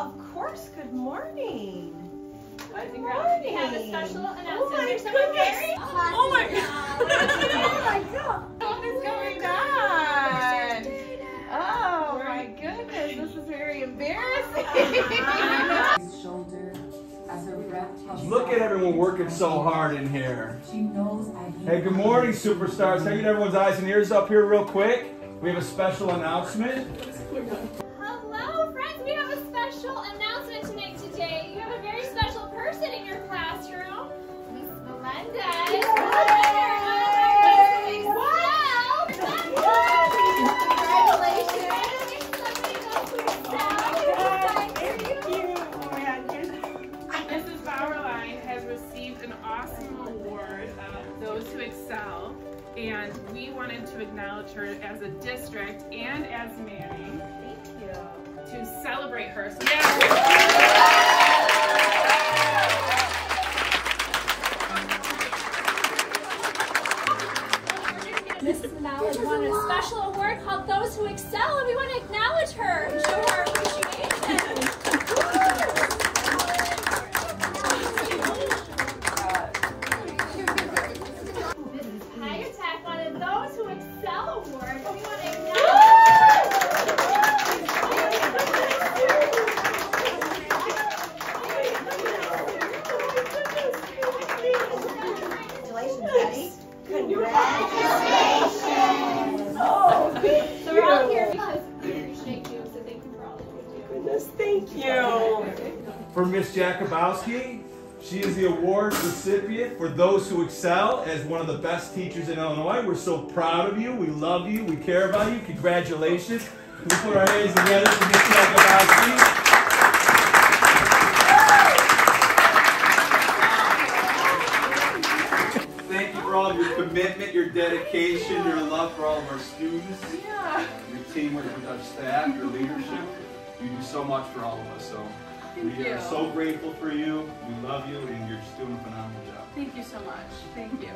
Of course. Good morning. Boys and girls, we have a special announcement. There's someone very... Oh my God! Oh my God! What is going on? Oh my goodness, this is very embarrassing. Look at everyone working so hard in here. Hey, good morning, superstars. Can I get everyone's eyes and ears up here real quick? We have a special announcement. Hello, friends. We have a special announcement to make today. You have a very special person in your classroom, Miss Melendez. Mrs. Bauerlein has received an awesome award, Those Who Excel, and we wanted to acknowledge her as a district and as Manning. Thank you. To celebrate her. So Mrs. Nanalig won a special award called Those Who Excel, and we want to acknowledge her and show her appreciation. Mrs. Piatek won a Those Who Excel award, and we want to acknowledge Congratulations! Oh, So we're all here because we appreciate you, so thank you for all that you do. goodness, thank you. For Miss Jakubowski, she is the award recipient for Those Who Excel as one of the best teachers in Illinois. We're so proud of you. We love you. We care about you. Congratulations. Can we put our hands together for Miss Jakubowski? Thank you for all of your commitment, your dedication, your love for all of our students, your teamwork with our staff, your leadership. You do so much for all of us. So we are so grateful for you. We love you, and you're just doing a phenomenal job. thank you so much. Thank you.